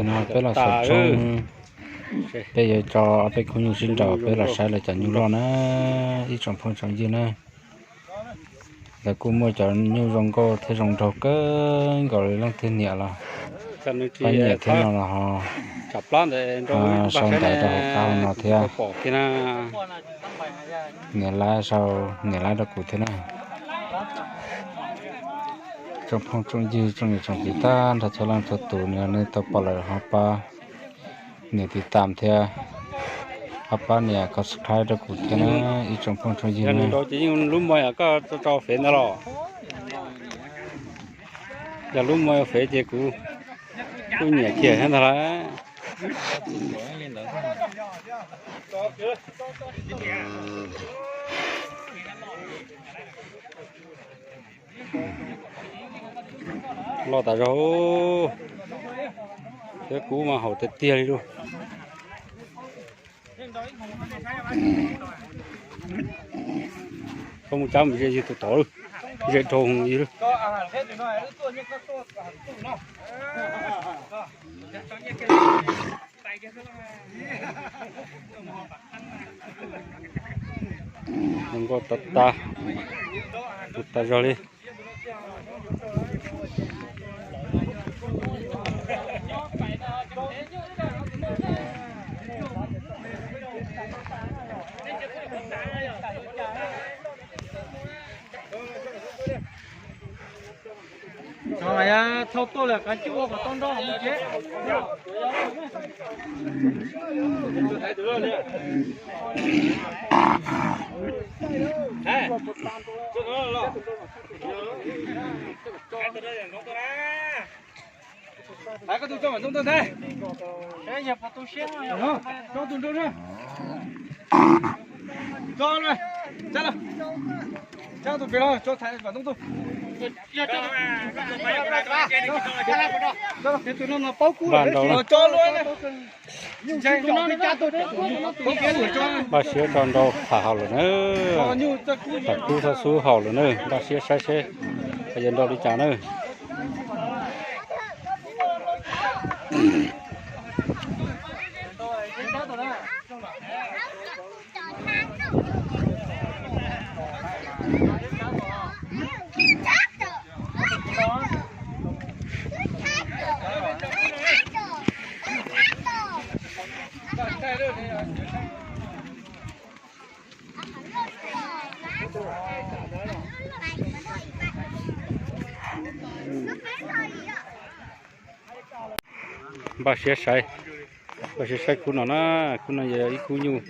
nó bé là sợ trong bây giờ cho bé không nhiều xin trò bé là sai là chẳng nhiều lo nó ít trong phong trong gì nữa là cũng mua cho nhiều rong co thế rong trâu cái gọi là thiên nhẹ là phải nhẹ thế nào là họ chập lon để xong tại cho họ cao nó thế à cái na nhẹ lá đó cụ thế nào trong phong trong gì trong gì ta đã cho làm cho tụ nữa nên tập bảo là họ pa nhẹ thì tạm theo họ pa nhẹ có subscribe đó cụ thế nào ít trong phong trong gì nữa đó chỉ lúc mới có cho phê nó rồi giờ lúc mới phê chỉ cú nhẹ kia hết rồi lo tại rồi cái cú mà hậu tết tia đi luôn không trăm bị gì tụt tối dễ trồng gì luôn không có tụt ta rồi đi rồi à, thâu tôi là cái chua của con đó không chết. Đấy, có tụi cho mà chúng tôi đây. Đấy, nhập vào tôi xếp rồi. Đúng, cho tụi tôi thôi. Cho rồi, chắc là. Cho tụi kia thôi, cho thầy vào chúng tôi. bàn đầu nó cho luôn bà xía tròn đầu thả hậu rồi nữa thả cú thả số hậu rồi nữa bà xía sai xe bây giờ đâu đi trả nữa bà xía sai cú nó giờ ít cú nhiều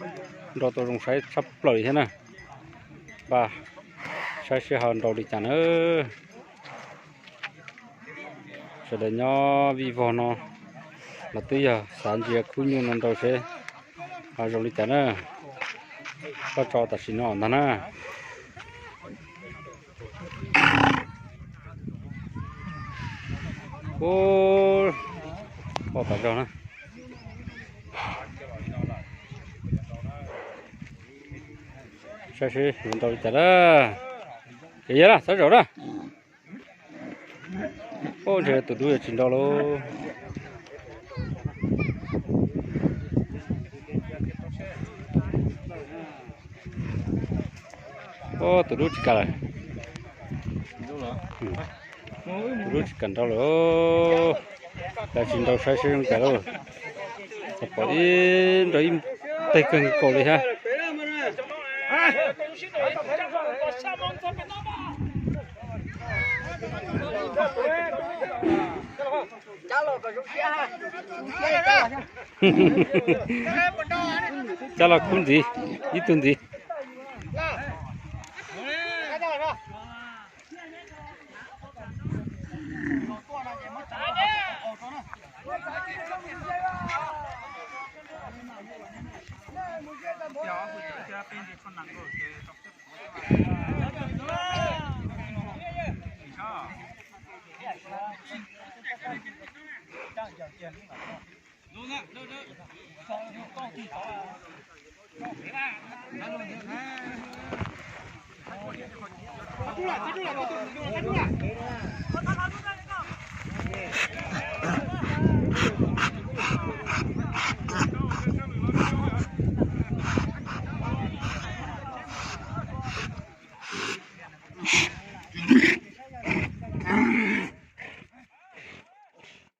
đồ tôi dùng sai sắp lời thế này bà sai xe hòn đồ đi trả nữa sẽ để nhỏ vi vào nó là tới giờ sáng giờ cú nhiều nó đồ sẽ rồi đi trả nữa có cho ta xin nó nè ô có cả rồi nè sai mình tôi chả đó cái gì đó sai rồi đó ô trời tụi tôi chỉnh đâu luôn ô tụi tôi chỉ cả rồi tụi tôi chỉ cần đâu luôn là chỉnh đâu sai không cả đâu bỏ đi rồi im tay cần cổ đi ha chả là con gì ít tuần gì